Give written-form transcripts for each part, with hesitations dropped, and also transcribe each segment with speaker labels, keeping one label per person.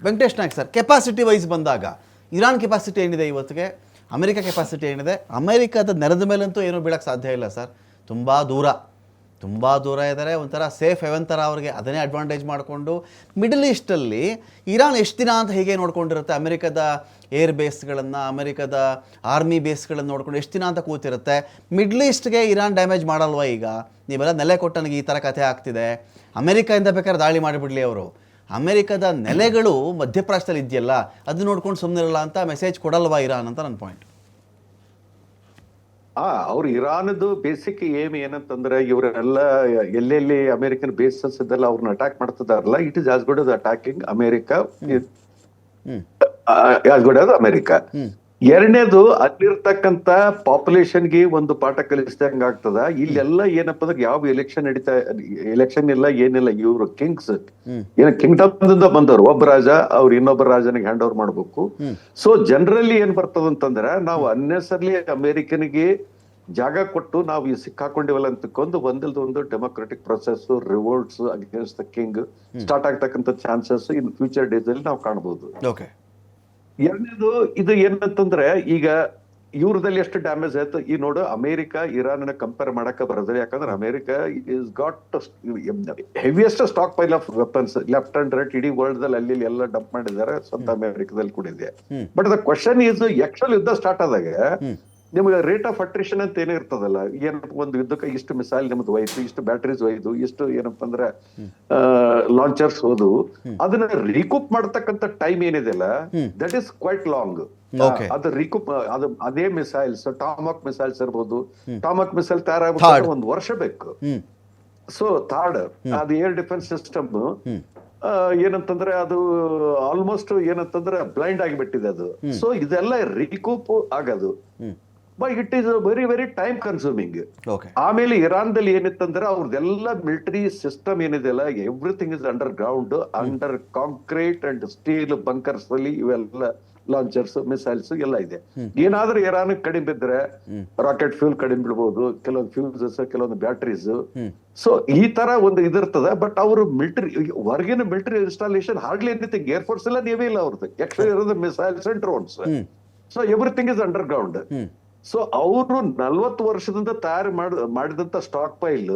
Speaker 1: Venkatesh Naik sir, capacity wise ಬಂದಾಗ Iran capacity ಏನಿದೆ ಇವತ್ತಿಗೆ, ಅಮೆರಿಕ ಕೆಪಾಸಿಟಿ ಏನಿದೆ? ಅಮೆರಿಕದ ನೆಲದ ಮೇಲಂತೂ ಏನೂ ಬೀಳಕ್ಕೆ ಸಾಧ್ಯ ಇಲ್ಲ ಸರ್. ತುಂಬ ದೂರ ಇದ್ದಾರೆ. ಒಂಥರ ಸೇಫ್ ಹೆವೆನ್ ಥರ ಅವ್ರಿಗೆ ಅದನ್ನೇ ಅಡ್ವಾಂಟೇಜ್ ಮಾಡಿಕೊಂಡು ಮಿಡಲ್ ಈಸ್ಟಲ್ಲಿ ಇರಾನ್ ಎಷ್ಟು ದಿನ ಅಂತ ಹೇಗೆ ನೋಡ್ಕೊಂಡಿರುತ್ತೆ? ಅಮೆರಿಕದ ಏರ್ ಬೇಸ್ಗಳನ್ನು, ಅಮೆರಿಕದ ಆರ್ಮಿ ಬೇಸ್ಗಳನ್ನು ನೋಡ್ಕೊಂಡು ಎಷ್ಟು ದಿನ ಅಂತ ಕೂತಿರುತ್ತೆ? ಮಿಡ್ಲ್ ಈಸ್ಟ್ಗೆ ಇರಾನ್ ಡ್ಯಾಮೇಜ್ ಮಾಡಲ್ವ? ಈಗ ನೀವೆಲ್ಲ ನೆಲೆ ಕೊಟ್ಟು ನನಗೆ ಈ ಥರ ಕಥೆ ಆಗ್ತಿದೆ, ಅಮೆರಿಕದಿಂದ ಬೇಕಾದ್ರೆ ದಾಳಿ ಮಾಡಿಬಿಡಲಿ ಅವರು, ಅಮೆರಿಕದ ನೆಲೆಗಳು ಮಧ್ಯಪ್ರಾಚ್ಯದಲ್ಲಿ ಇದೆಯಲ್ಲ ಅದು ನೋಡ್ಕೊಂಡು ಸುಮ್ಮನಿರಲ್ಲ ಅಂತ ಮೆಸೇಜ್ ಕೊಡಲ್ವಾ ಇರಾನ್ ಅಂತ ನನ್ನ ಪಾಯಿಂಟ್.
Speaker 2: ಅವ್ರು ಇರಾನ್ದು ಬೇಸಿಕ್ ಏಮ್ ಏನಂತಂದ್ರೆ ಇವರೆಲ್ಲ ಎಲ್ಲೆಲ್ಲಿ ಅಮೆರಿಕನ್ ಬೇಸಸ್ ಇದೆಲ್ಲ ಅವ್ರನ್ನ ಅಟ್ಯಾಕ್ ಮಾಡ್ತಿದಾರಲ್ಲ, it is as good as attacking America, as good as America. ಎರಡನೇದು ಅಲ್ಲಿರ್ತಕ್ಕಂತ ಪಾಪ್ಯುಲೇಷನ್ಗೆ ಒಂದು ಪಾಠ ಕಲಿಸಿದಂಗ ಆಗ್ತದ. ಇಲ್ಲೆಲ್ಲ ಏನಪ್ಪಾ ಅಂದ್ರೆ ಯಾವ ಎಲೆಕ್ಷನ್ ಇಲ್ಲ, ಏನಿಲ್ಲ. ಇವ್ರು ಕಿಂಗ್ಸ್ ಕಿಂಗ್ಡಮ್ದಿಂದ ಬಂದವ್ರು, ಒಬ್ಬ ರಾಜ ಅವ್ರು ಇನ್ನೊಬ್ಬ ರಾಜನಿಗೆ ಹ್ಯಾಂಡ್ ಓವರ್ ಮಾಡ್ಬೇಕು. ಸೊ ಜನರಲಿ ಏನ್ ಬರ್ತದಂತಂದ್ರೆ, ನಾವು ಅನ್ನೆಸರ್ಲಿ ಅಮೆರಿಕನ್ಗೆ ಜಾಗ ಕೊಟ್ಟು ನಾವು ಈ ಸಿಕ್ಕಾಕೊಂಡಿವಲ್ಲ ಅಂತಕೊಂಡು ಒಂದು democratic process, revolts against the king start ಆಗ್ತಕ್ಕಂಥ ಚಾನ್ಸಸ್ ಇನ್ ಫ್ಯೂಚರ್ ಡೇಸ್ ಅಲ್ಲಿ ನಾವು ಕಾಣಬಹುದು. ಎರಡನೇದು ಇದು ಏನಂತಂದ್ರೆ, ಈಗ ಇವ್ರದಲ್ಲಿ ಎಷ್ಟು ಡ್ಯಾಮೇಜ್ ಆಯ್ತು ಈ ನೋಡು. ಅಮೆರಿಕ ಇರಾನ್ ಕಂಪೇರ್ ಮಾಡಕ ಬರೋದ್ರೆ, ಯಾಕಂದ್ರೆ America is got heaviest stockpile of weapons left and right ಇಡೀ ವರ್ಲ್ಡ್ ದಲ್ಲಿ ಅಲ್ಲಿ ಎಲ್ಲ ಡಂಪ್ ಮಾಡಿದ್ದಾರೆ, ಸ್ವಂತ ಅಮೆರಿಕದಲ್ಲಿ ಕೂಡ ಇದೆ. But the question is, actual ಯುದ್ಧ ಸ್ಟಾರ್ಟ್ ಆದಾಗ ನಿಮ್ಗೆ ರೇಟ್ ಆಫ್ ಅಟ್ರಿಷನ್ ಅಂತ ಏನೇ ಇರ್ತದಲ್ಲ, ಏನಪ್ಪ ಒಂದು ಯುದ್ಧಕ್ಕೆ ಇಷ್ಟು ಮಿಸೈಲ್ ನಿಮ್ದು ಒಯ್ತು, ಇಷ್ಟು ಬ್ಯಾಟ್ರೀಸ್ ಒಯ್ದು, ಇಷ್ಟು ಏನಪ್ಪಾ ಅಂದ್ರೆ ಲಾಂಚರ್ಸ್ ಹೋದು, ಅದನ್ನ ರೀಕೂಪ್ ಮಾಡತಕ್ಕಂತ ಟೈಮ್ ಏನಿದೆಲ್ಲ ದಟ್ ಈಸ್ ಕ್ವೈಟ್ ಲಾಂಗ್. ಅದು ರೀಕೂಪ್ ಅದೇ ಮಿಸೈಲ್ಸ್, ಟಾಮಾಕ್ ಮಿಸೈಲ್ಸ್ ಇರ್ಬೋದು, ಟಾಮಾಕ್ ಮಿಸೈಲ್ ತಯಾರಾಗಬೇಕು 1 ವರ್ಷ ಬೇಕು. ಸೊ ಥರ್ಡ್ ಅದು ಏರ್ ಡಿಫೆನ್ಸ್ ಸಿಸ್ಟಮ್ ಏನಂತಂದ್ರೆ ಅದು ಆಲ್ಮೋಸ್ಟ್ ಏನಂತಂದ್ರೆ ಬ್ಲೈಂಡ್ ಆಗಿಬಿಟ್ಟಿದೆ ಅದು. ಸೊ ಇದೆಲ್ಲ ರೀಕೂಪ್ ಆಗೋದು, but it is very very time consuming. ಆಮೇಲೆ ಇರಾನ್ದಲ್ಲಿ ಏನಿತ್ತಂದ್ರೆ ಅವ್ರದ್ದೆಲ್ಲ ಮಿಲಿಟರಿ ಸಿಸ್ಟಮ್ ಏನಿದೆಲ್ಲ, everything is underground, under concrete and steel bunkers ಅಲ್ಲಿ ಇವೆಲ್ಲ ಲಾಂಚರ್ಸ್, ಮಿಸೈಲ್ಸ್ ಎಲ್ಲ ಇದೆ. ಏನಾದ್ರೂ ಇರಾನ್ ಕಡಿಮೆ ಬಿದ್ರೆ ರಾಕೆಟ್ ಫ್ಯೂಲ್ ಕಡಿಮೆ ಬಿಡ್ಬೋದು, ಕೆಲವೊಂದು ಫ್ಯೂಸಸ್, ಕೆಲವೊಂದು ಬ್ಯಾಟ್ರೀಸ್. ಸೊ ಈ ತರ ಒಂದು ಇದಿರ್ತದೆ. ಬಟ್ ಅವರು ಮಿಲಿಟರಿ ಹೊರಗಿನ military installation hardly anything, air force ಎಲ್ಲ ನೀವೇ ಇಲ್ಲ ಅವ್ರದ್ದು. ಆಕ್ಚುಲಿ ಇರೋದು missiles and drones. So everything is under ground. So ಅವರು 40 ವರ್ಷದಿಂದ ತಯಾರು ಮಾಡಿದಂತ ಸ್ಟಾಕ್ ಪೈಲ್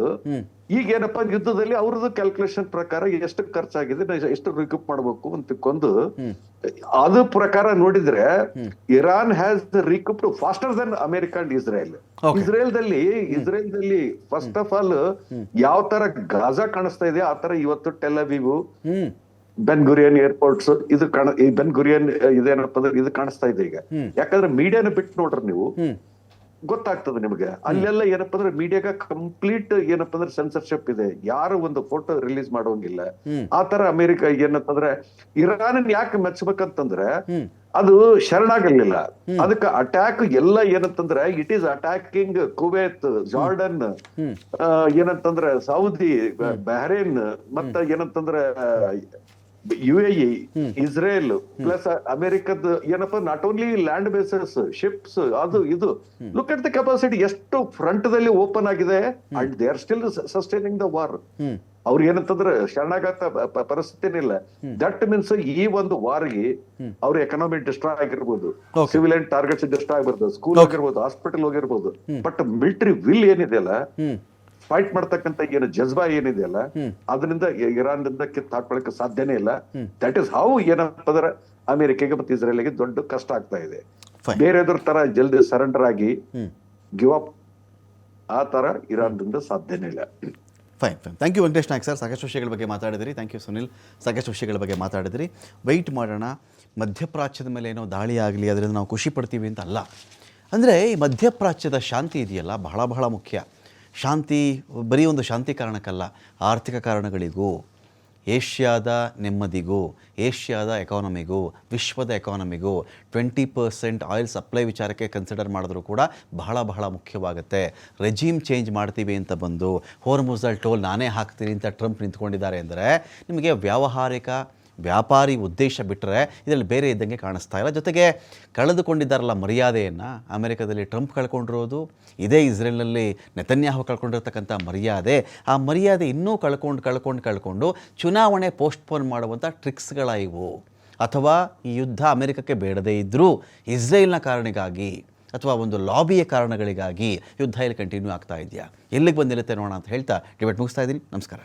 Speaker 2: ಈಗ ಏನಪ್ಪಾ ಯುದ್ಧದಲ್ಲಿ ಅವ್ರದ್ದು ಕ್ಯಾಲ್ಕುಲೇಷನ್ ಪ್ರಕಾರ ಎಷ್ಟು ಖರ್ಚಾಗಿದೆ, ಎಷ್ಟು ರಿಕೂಪ್ ಮಾಡ್ಬೇಕು ಅಂತಕೊಂಡು ಅದು ಪ್ರಕಾರ ನೋಡಿದ್ರೆ Iran has recouped faster than America and Israel. ಇಸ್ರೇಲ್ದಲ್ಲಿ ಫಸ್ಟ್ ಆಫ್ ಆಲ್ ಯಾವ ತರ ಗಾಜಾ ಕಾಣಿಸ್ತಾ ಇದೆ, ಆ ತರ ಇವತ್ತು Tel Aviv, Ben Gurion airports ಇದು ಬೆನ್ ಗುರಿಯನ್ ಇದೇನಪ್ಪ ಅಂದ್ರೆ ಇದು ಕಾಣಿಸ್ತಾ ಇದೆ ಈಗ. ಯಾಕಂದ್ರೆ ಮೀಡಿಯಾನ ಬಿಟ್ಟು ನೋಡ್ರಿ ನೀವು, ಗೊತ್ತಾಗ್ತದೆ ನಿಮ್ಗೆ. ಅಲ್ಲೆಲ್ಲ ಏನಪ್ಪಾ ಅಂದ್ರೆ ಮೀಡಿಯಾಗ ಕಂಪ್ಲೀಟ್ ಏನಪ್ಪಾ ಅಂದ್ರೆ ಸೆನ್ಸರ್ಶಿಪ್ ಇದೆ, ಯಾರು ಒಂದು ಫೋಟೋ ರಿಲೀಸ್ ಮಾಡೋಂಗಿಲ್ಲ. ಆ ತರ ಅಮೆರಿಕ ಏನಪ್ಪಂದ್ರೆ ಇರಾನ್ ಯಾಕೆ ಮೆಚ್ಚಬೇಕಂತಂದ್ರೆ, ಅದು ಶರಣಾಗಲಿಲ್ಲ. ಅದಕ್ಕೆ ಅಟ್ಯಾಕ್ ಎಲ್ಲ ಏನಂತಂದ್ರೆ it is attacking Kuwait, Jordan, ಏನಂತಂದ್ರೆ ಸೌದಿ, ಬಹ್ರೇನ್, ಮತ್ತ ಏನಂತಂದ್ರೆ UAE, ಇಸ್ರೇಲ್ ಪ್ಲಸ್ ಅಮೆರಿಕದ ಏನಪ್ಪಾ not only land basis, ships, ಅದು ಇದು. ಲುಕ್ ಅಟ್ ದ ಕೆಪಾಸಿಟಿ, ಎಷ್ಟು ಫ್ರಂಟ್ ದಲ್ಲಿ ಓಪನ್ ಆಗಿದೆ and they are still sustaining the war. ಅವ್ರು ಏನಂತಂದ್ರೆ ಶರಣಾಗತ ಪರಿಸ್ಥಿತಿನೇ ಇಲ್ಲ. ದಟ್ ಮೀನ್ಸ್ ಈ ಒಂದು ವಾರ್ಗೆ ಅವ್ರ ಎಕನಾಮಿ ಡಿಸ್ಟ್ರಾಯ್ ಆಗಿರ್ಬೋದು, ಸಿವಿಲಿಯನ್ ಟಾರ್ಗೆಟ್ಸ್ ಡಿಸ್ಟ್ರಾಯ್ ಆಗಿರ್ಬೋದು, ಸ್ಕೂಲ್ ಆಗಿರ್ಬೋದು, ಹಾಸ್ಪಿಟಲ್ ಹೋಗಿರ್ಬೋದು. ಬಟ್ ಮಿಲಿಟರಿ ವಿಲ್ ಏನಿದೆಯಲ್ಲ, ಫೈಟ್ ಮಾಡ್ತಕ್ಕಂಥ ಏನು ಜಜ್ಬಾ ಏನಿದೆಯಲ್ಲ, ಅದರಿಂದ ಇರಾನ್ ಕಿತ್ತಾಕೊಳ್ಳಕ್ಕೆ ಸಾಧ್ಯನೇ ಇಲ್ಲ. ದಟ್ ಇಸ್ ಹೌ ಏನಪ್ಪ ಅಂದ್ರೆ ಅಮೆರಿಕೆಗೆ ಮತ್ತು ಇಸ್ರೇಲ್ಗೆ ದೊಡ್ಡ ಕಷ್ಟ ಆಗ್ತಾ ಇದೆ. ಬೇರೆದ್ರ ತರ ಜಲ್ದಿ ಸರೆಂಡರ್ ಆಗಿ ಗಿವ್ ಅಪ್ ಆ ತರ ಇರಾನ್ದಿಂದ ಸಾಧ್ಯನೇ ಇಲ್ಲ.
Speaker 1: Fine. Thank you Venkatesh Naik sir, ಸಾಕಷ್ಟು ವಿಷಯಗಳ ಬಗ್ಗೆ ಮಾತಾಡಿದ್ರಿ. ಥ್ಯಾಂಕ್ ಯು ಸುನಿಲ್, ಸಾಕಷ್ಟು ವಿಷಯಗಳ ಬಗ್ಗೆ ಮಾತಾಡಿದ್ರಿ. ವೆಯ್ಟ್ ಮಾಡೋಣ. ಮಧ್ಯಪ್ರಾಚ್ಯದ ಮೇಲೆ ಏನೋ ದಾಳಿ ಆಗಲಿ ಅದರಿಂದ ನಾವು ಖುಷಿ ಪಡ್ತೀವಿ ಅಂತ ಅಲ್ಲ. ಅಂದರೆ ಈ ಮಧ್ಯಪ್ರಾಚ್ಯದ ಶಾಂತಿ ಇದೆಯಲ್ಲ ಬಹಳ ಬಹಳ ಮುಖ್ಯ. ಶಾಂತಿ ಬರೀ ಒಂದು ಶಾಂತಿ ಕಾರಣಕ್ಕಲ್ಲ, ಆರ್ಥಿಕ ಕಾರಣಗಳಿಗೂ, ಏಷ್ಯಾದ ನೆಮ್ಮದಿಗೂ, ಏಷ್ಯಾದ ಎಕಾನಮಿಗೂ, ವಿಶ್ವದ ಎಕಾನಮಿಗೂ 20% ಆಯಿಲ್ ಸಪ್ಲೈ ವಿಚಾರಕ್ಕೆ ಕನ್ಸಿಡರ್ ಮಾಡಿದ್ರೂ ಕೂಡ ಬಹಳ ಬಹಳ ಮುಖ್ಯವಾಗುತ್ತೆ. ರೆಜಿಮ್ ಚೇಂಜ್ ಮಾಡ್ತೀವಿ ಅಂತ ಬಂದು ಹೋರ್ಮುಜಲ್ ಟೋಲ್ ನಾನೇ ಹಾಕ್ತೀನಿ ಅಂತ ಟ್ರಂಪ್ ನಿಂತ್ಕೊಂಡಿದ್ದಾರೆ ಅಂದರೆ ನಿಮಗೆ ವ್ಯಾಪಾರಿ ಉದ್ದೇಶ ಬಿಟ್ಟರೆ ಇದರಲ್ಲಿ ಬೇರೆ ಇದ್ದಂಗೆ ಕಾಣಿಸ್ತಾ ಇಲ್ಲ. ಜೊತೆಗೆ ಕಳೆದುಕೊಂಡಿದ್ದಾರಲ್ಲ ಮರ್ಯಾದೆಯನ್ನು, ಅಮೆರಿಕದಲ್ಲಿ ಟ್ರಂಪ್ ಕಳ್ಕೊಂಡಿರೋದು, ಇದೇ ಇಸ್ರೇಲ್ನಲ್ಲಿ ನೆತನ್ಯಾಹು ಕಳ್ಕೊಂಡಿರ್ತಕ್ಕಂಥ ಮರ್ಯಾದೆ, ಆ ಮರ್ಯಾದೆ ಇನ್ನೂ ಕಳ್ಕೊಂಡು ಚುನಾವಣೆ ಪೋಸ್ಟ್ಪೋನ್ ಮಾಡುವಂಥ ಟ್ರಿಕ್ಸ್ಗಳ ಇವು. ಅಥವಾ ಈ ಯುದ್ಧ ಅಮೆರಿಕಕ್ಕೆ ಬೇಡದೇ ಇದ್ದರೂ ಇಸ್ರೇಲ್ನ ಕಾರಣಕ್ಕಾಗಿ ಅಥವಾ ಒಂದು ಲಾಬಿಯ ಕಾರಣಗಳಿಗಾಗಿ ಯುದ್ಧ ಇಲ್ಲಿ ಕಂಟಿನ್ಯೂ ಆಗ್ತಾ ಇದೆಯಾ, ಎಲ್ಲಿಗೆ ಬಂದಿರುತ್ತೆ ನೋಡೋಣ ಅಂತ ಹೇಳ್ತಾ ಡಿಬೇಟ್ ಮುಗಿಸ್ತಾ ಇದ್ದೀನಿ. ನಮಸ್ಕಾರ.